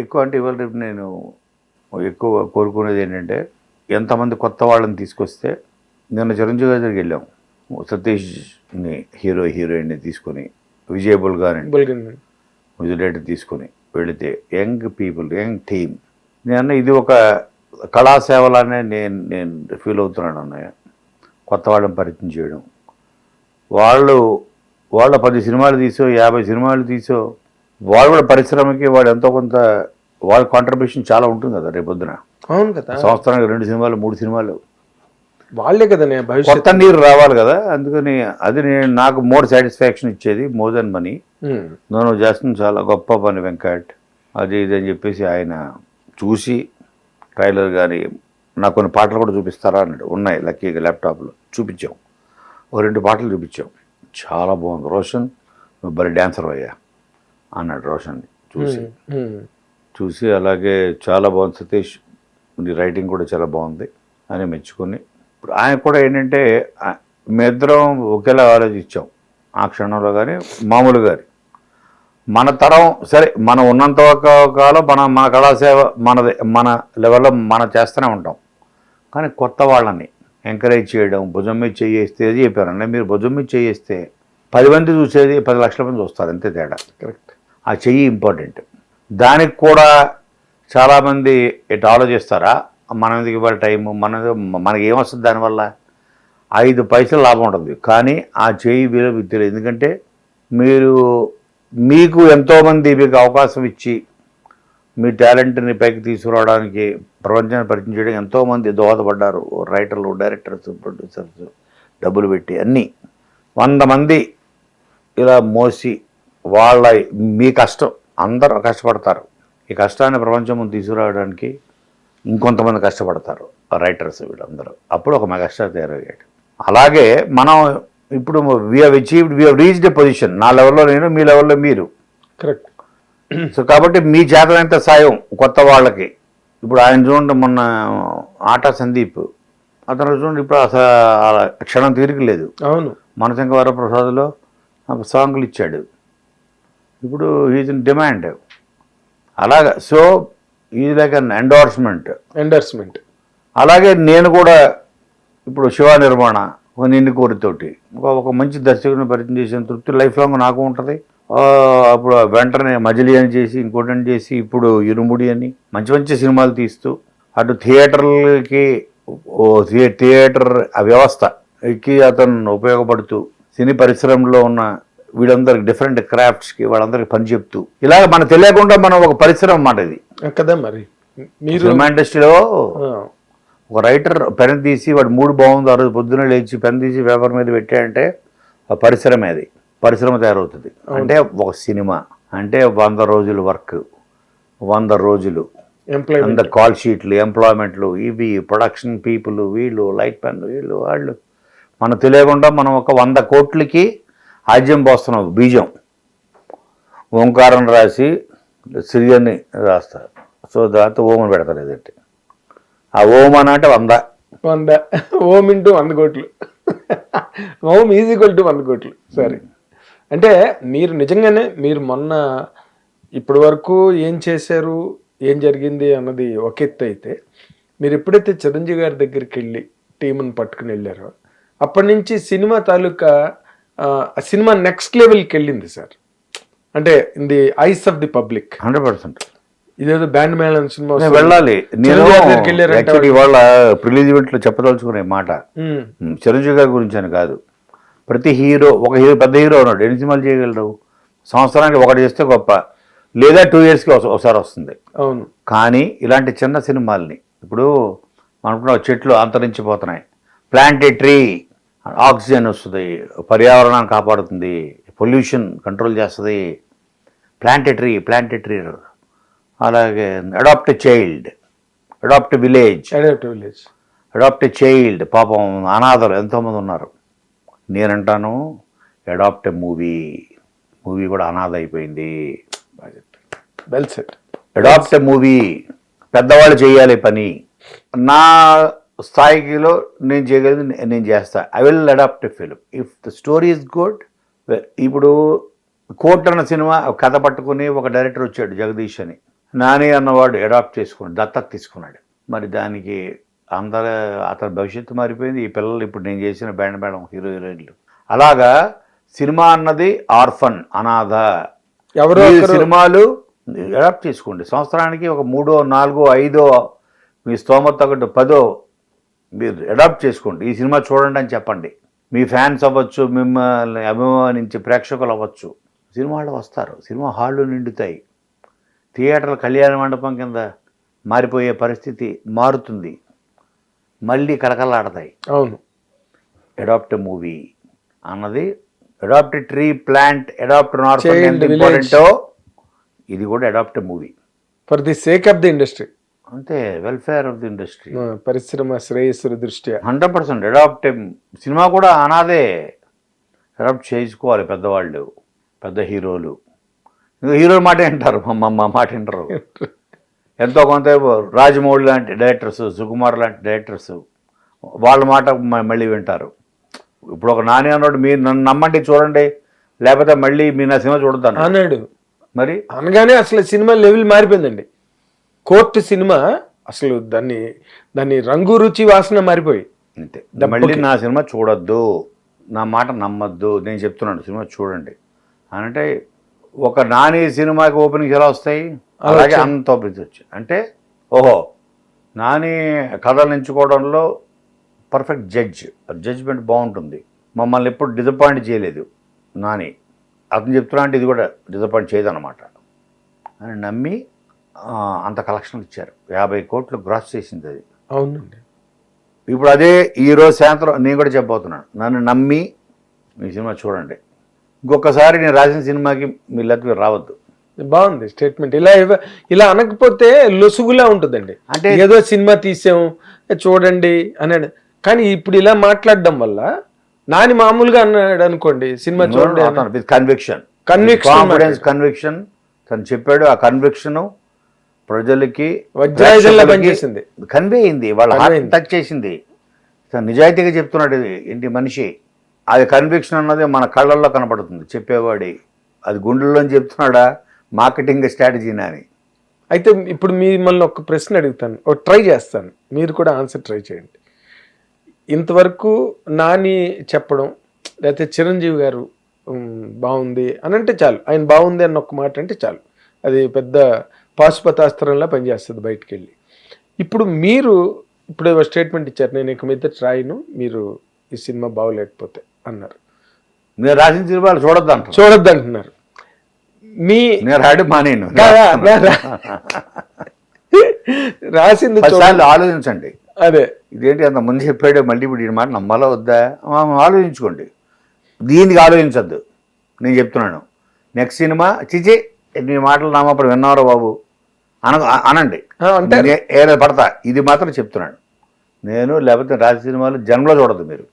ఎక్కువ అంటే ఇవాళ రేపు నేను ఎక్కువ కోరుకునేది ఏంటంటే ఎంతమంది కొత్త వాళ్ళని తీసుకొస్తే నిన్న చిరంజీవి గారి దగ్గరికి వెళ్ళాం. సతీష్ని హీరోయిన్ని తీసుకొని విజయబుల్ గారిని తీసుకొని వెళితే యంగ్ పీపుల్, యంగ్ టీమ్, నేను ఇది ఒక కళాసేవలానే నేను ఫీల్ అవుతున్నాను అన్నయ్య. కొత్త వాళ్ళని పరిచయం చేయడం, వాళ్ళ 10 సినిమాలు తీసో 50 సినిమాలు తీసో వాళ్ళు కూడా పరిశ్రమకి వాడు ఎంతో కొంత వాళ్ళ కాంట్రిబ్యూషన్ చాలా ఉంటుంది కదా రేపొద్దున. అవును కదా, సంవత్సరానికి 2 సినిమాలు 3 సినిమాలు వాళ్ళే కదా కొత్త నీరు రావాలి కదా. అందుకని అది నాకు మోర్ సాటిస్ఫాక్షన్ ఇచ్చేది, మోర్ దెన్ మనీ. నువ్వు చేస్తుంది చాలా గొప్ప పని వెంకట్, అది ఇది అని చెప్పేసి ఆయన చూసి ట్రైలర్ కానీ నాకు కొన్ని పాటలు కూడా చూపిస్తారా అన్నాడు. ఉన్నాయి లక్కీగా ల్యాప్టాప్లో చూపించాం. 2 పాటలు చూపించాం, చాలా బాగుంది. రోషన్ నువ్వు భలే డ్యాన్సర్ అయ్యా అన్నాడు రోషన్ చూసి. అలాగే చాలా బాగుంది సతీష్, నీ రైటింగ్ కూడా చాలా బాగుంది అని మెచ్చుకొని, ఇప్పుడు ఆయన కూడా ఏంటంటే మేమిద్దరం ఒకేలా ఆలోచించాం ఆ క్షణంలో. కానీ మామూలు గారి మన తరం సరే, మనం ఉన్నంత కాలం మన కళాసేవ మన లెవెల్లో మనం చేస్తూనే ఉంటాం. కానీ కొత్త వాళ్ళని ఎంకరేజ్ చేయడం, భుజం మీద చేయేస్తే అది చెప్పారండి. మీరు భుజం మీద చేయేస్తే 10 మంది చూసేది 10 లక్షల మంది చూస్తారు, అంతే తేడా. కరెక్ట్, ఆ చెయ్యి ఇంపార్టెంట్. దానికి కూడా చాలామంది ఇటు ఆలోచిస్తారా, మనం ఎందుకు ఇవ్వాలి టైము, మనకి ఏమొస్తుంది దానివల్ల 5 పైసలు లాభం ఉంటుంది. కానీ ఆ చెయ్యి విలువ మీకు తెలియదు. ఎందుకంటే మీకు ఎంతోమంది మీకు అవకాశం ఇచ్చి మీ టాలెంట్ని పైకి తీసుకురావడానికి, ప్రపంచాన్ని పరిచయం చేయడానికి ఎంతోమంది దోహదపడ్డారు. రైటర్లు, డైరెక్టర్స్, ప్రొడ్యూసర్స్ డబ్బులు పెట్టి అన్నీ 100 మంది ఇలా మోసి మీ కష్టం, అందరూ కష్టపడతారు. ఈ కష్టాన్ని ప్రపంచం ముందు తీసుకురావడానికి ఇంకొంతమంది కష్టపడతారు, రైటర్స్ వీళ్ళందరూ. అప్పుడు ఒక మెగాస్టార్ తయారయ్యాడు. అలాగే మనం ఇప్పుడు we have reached a position. నా లెవెల్లో నేను, మీ లెవెల్లో మీరు. కరెక్ట్. సో కాబట్టి మీ చేతనంత సాయం కొత్త వాళ్ళకి. ఇప్పుడు ఆయన చూడండి, మొన్న ఆటా సందీప్ అతను చూడండి, ఇప్పుడు అసలు క్షణం తీరికలేదు. అవును, మనశంకర వరప్రసాద్లో సాంగ్లు ఇచ్చాడు, ఇప్పుడు ఈజ్ ఇన్ డిమాండ్. అలాగా so is like an endorsement. అలాగే నేను కూడా ఇప్పుడు శివ నిర్మాణ ఒక నిండు కోరితోటి ఒక మంచి దర్శకుని పరిచయం చేసిన తృప్తి లైఫ్ లాంగ్ నాకు ఉంటుంది. అప్పుడు వెంటనే మజిలీ అని చేసి, ఇంకోటి చేసి, ఇప్పుడు ఇరుముడి అని మంచి మంచి సినిమాలు తీస్తూ, అటు థియేటర్లకి థియేటర్ ఆ వ్యవస్థకి అతను ఉపయోగపడుతూ, సినీ పరిశ్రమలో ఉన్న వీళ్ళందరికి డిఫరెంట్ క్రాఫ్ట్స్కి వాళ్ళందరికీ పని చెప్తూ, ఇలాగ మనకు తెలియకుండా మనం ఒక పరిశ్రమ అన్నమాట ఇది కదా. మరి సినిమా ఇండస్ట్రీలో ఒక రైటర్ పెన్ తీసి వాడు మూడు బాగుంది, ఆ రోజు పొద్దున్న లేచి పెన్ తీసి పేపర్ మీద పెట్టాడంటే ఆ పరిశ్రమ తయారవుతుంది. అంటే ఒక సినిమా అంటే 100 రోజులు వర్క్, 100 రోజులు అంత కాల్ షీట్లు, ఎంప్లాయ్మెంట్లు, ఇవి ప్రొడక్షన్ పీపుల్, వీళ్ళు లైట్ పెన్, వీళ్ళు వాళ్ళు, మనకు తెలియకుండా మనం ఒక 100 కోట్లకి ఆజ్యం పోస్తున్నాం. బీజం ఓంకారం రాసి సిరియన్ని రాస్తారు, సో దాంతో ఓమని పెడతారు. ఏదంటే ఆ ఓం అని అంటే 100 ఓం ఇంటూ 100 కోట్లు, ఓం ఈజ్ ఈక్వల్ టు 100 కోట్లు. సరే, అంటే మీరు నిజంగానే మీరు మొన్న ఇప్పటి వరకు ఏం చేశారు, ఏం జరిగింది అన్నది ఒక ఎత్తు అయితే, మీరు ఎప్పుడైతే చిరంజీవి గారి దగ్గరికి వెళ్ళి టీంని పట్టుకుని వెళ్ళారో అప్పటి నుంచి సినిమా తాలూకా సినిమా నెక్స్ట్ లెవెల్కి వెళ్ళింది సార్. అంటే in the eyes of the public 100%. ఇదేదో బ్యాండ్ మేళం సినిమా వెళ్ళాలి. నేను ఇవాళ రిలీజ్ ఈవెంట్లో చెప్పదలుచుకునే మాట చిరంజీవి గారి గురించి అని కాదు. ప్రతి హీరో, ఒక హీరో పెద్ద హీరో ఉన్నాడు, ఎన్ని సినిమాలు చేయగలరు? సంవత్సరానికి ఒకటి చేస్తే గొప్ప, లేదా 2 yearsకి ఒకసారి వస్తుంది. అవును. కానీ ఇలాంటి చిన్న సినిమాల్ని ఇప్పుడు అనుకున్న చెట్లు అంతరించిపోతున్నాయి. ప్లాంట్ ఏ ట్రీ, ఆక్సిజన్ వస్తుంది, పర్యావరణాన్ని కాపాడుతుంది, పొల్యూషన్ కంట్రోల్ చేస్తుంది. Plant a tree. అలాగే adopt a child, adopt village. Adopt a child. పాపం అనాథలు ఎంతోమంది ఉన్నారు. నేనంటాను అడాప్ట్ ఏ మూవీ కూడా అనాథ అయిపోయింది. Well set. Adopt a movie, పెద్దవాళ్ళు చేయాలి పని. నా స్థాయిలో నేను చేయగలిగింది నేను చేస్తా. I will adopt a film if the story is good. ఇప్పుడు కోర్ట్ అన్న సినిమా కథ పట్టుకుని ఒక డైరెక్టర్ వచ్చాడు, జగదీష్ అని. నాని అన్నవాడు అడాప్ట్ చేసుకున్నాడు, దత్తత తీసుకున్నాడు. మరి దానికి అందరూ అతని భవిష్యత్తు మారిపోయింది. ఈ పిల్లలు ఇప్పుడు నేను చేసిన బ్యాండ్ మేడం హీరో హీరోయిన్లు. అలాగా సినిమా అన్నది ఆర్ఫన్, అనాథ. ఎవరో ఈ ఒకరు- సినిమాలు అడాప్ట్ చేసుకోండి. సంవత్సరానికి ఒక 3, 4, 5 మీ స్తోమత ఒకటి 10 మీరు అడాప్ట్ చేసుకోండి. ఈ సినిమా చూడండి అని చెప్పండి. మీ ఫ్యాన్స్ అవ్వచ్చు, మిమ్మల్ని అభిమానించే ప్రేక్షకులు అవ్వచ్చు. సినిమా వాళ్ళు వస్తారు, సినిమా హాళ్ళు నిండుతాయి. థియేటర్ల కళ్యాణ మండపం కింద మారిపోయే పరిస్థితి మారుతుంది. మళ్ళీ కలకలాడతాయి. అవును. అడాప్ట్ మూవీ అన్నది, adopt tree plant, adopt north Child village. ఇంపార్టెంటో ఇది కూడా adopt movie. For the sake of the industry, అంతే, వెల్ఫేర్ ఆఫ్ ది ఇండస్ట్రీ. పరిశ్రమ శ్రేయస్సు దృష్ట్యా 100% అడాప్ట్. సినిమా కూడా అనాదే, అడాప్ట్ చేసుకోవాలి పెద్దవాళ్ళు, పెద్ద హీరోలు. హీరోల మాట వింటారు, మా మాట వింటారు. ఎంతో కొంత రాజమౌళి లాంటి డైరెక్టర్స్, సుకుమార్ లాంటి డైరెక్టర్స్ వాళ్ళ మాట మళ్ళీ వింటారు. ఇప్పుడు ఒక నాని అన్నాడు, మీరు నన్ను నమ్మండి చూడండి, లేకపోతే మళ్ళీ మీ నా సినిమా చూడతాను అన్నాడు. మరి. అనగానే అసలు సినిమా లెవెల్ మారిపోయిందండి. కోర్టు సినిమా అసలు దాన్ని రంగు రుచి వాసన మారిపోయి. అంతే, మళ్ళీ నా సినిమా చూడొద్దు, నా మాట నమ్మద్దు, నేను చెప్తున్నాను సినిమా చూడండి అని అంటే, ఒక నాని సినిమాకి ఓపెనింగ్స్ ఎలా వస్తాయి అలాగే అంత ఓపెనింగ్స్ వచ్చాయి. అంటే ఓహో, నాని కథలు ఎంచుకోవడంలో పర్ఫెక్ట్ జడ్జ్మెంట్ బాగుంటుంది. మమ్మల్ని ఎప్పుడు డిసప్పాయింట్ చేయలేదు నాని. అతను చెప్తున్నా అంటే ఇది కూడా డిసప్పాయింట్ చేయదన్నమాట అని నమ్మి అంత కలెక్షన్లు ఇచ్చారు. 50 కోట్లు గ్రాస్ చేసింది అది. అవునండి. ఇప్పుడు అదే ఈరోజు సాయంత్రం నేను కూడా చెప్పబోతున్నాను, నన్ను నమ్మి మీ సినిమా చూడండి. ఇంకొకసారి నేను రాసిన సినిమాకి మీ లెక్క రావద్దు. బాగుంది స్టేట్మెంట్. ఇలా అనకపోతే లొసుగులా ఉంటుందండి. అంటే ఏదో సినిమా తీసాం చూడండి అన్నాడు, కానీ ఇప్పుడు ఇలా మాట్లాడడం వల్ల నాని మామూలుగా అన్నాడు అనుకోండి, సినిమా చూడండి with conviction, Conviction confidence, conviction. తను చెప్పాడు, ఆ కన్విక్షన్ ప్రజలకి వజ్రాయుధంలా పనిచేసింది, కన్వే అయింది, వాళ్ళ హార్ట్ టచ్ చేసింది. తను నిజాయితీగా చెప్తున్నాడు ఏంటి మనిషి. అది కన్విక్షన్ అన్నది మన కళ్ళల్లో కనపడుతుంది చెప్పేవాడి. అది గుండెల్లోని చెప్తున్నాడా మార్కెటింగ్ స్ట్రాటజీనా అని. అయితే ఇప్పుడు మిమ్మల్ని ఒక ప్రశ్న అడుగుతాను, ఒక ట్రై చేస్తాను, మీరు కూడా ఆన్సర్ ట్రై చేయండి. ఇంతవరకు నాని చెప్పడం, లేకపోతే చిరంజీవి గారు బాగుంది అని అంటే చాలు, ఆయన బాగుంది అన్న ఒక మాట అంటే చాలు, అది పెద్ద పాశుపతాస్త్రంలా పనిచేస్తుంది బయటికి వెళ్ళి. ఇప్పుడు మీరు ఇప్పుడు స్టేట్మెంట్ ఇచ్చారు, నేను ఇక మీద రాయను, మీరు ఈ సినిమా బాగోలేకపోతే అన్నారు. నేను రాసిన సినిమాలు చూడొద్దు అంటున్నారు. మీ నేను రాయడం మానేను. రాసింది ఆలోచించండి. అదే ఇదేంటి అంత ముందు చెప్పాడు, మళ్ళీ ఇప్పుడు ఈ మాట నమ్మాలా వద్దా ఆలోచించుకోండి. దీనికి ఆలోచించద్దు. నేను చెప్తున్నాను, నెక్స్ట్ సినిమా చిచి నీ మాటలు నామప్పుడు విన్నారో బాబు అనండి, అంటే ఏదో పడతా. ఇది మాత్రం చెప్తున్నాను నేను. లేకపోతే రాజ సినిమాలు జన్మలో చూడదు మీరు.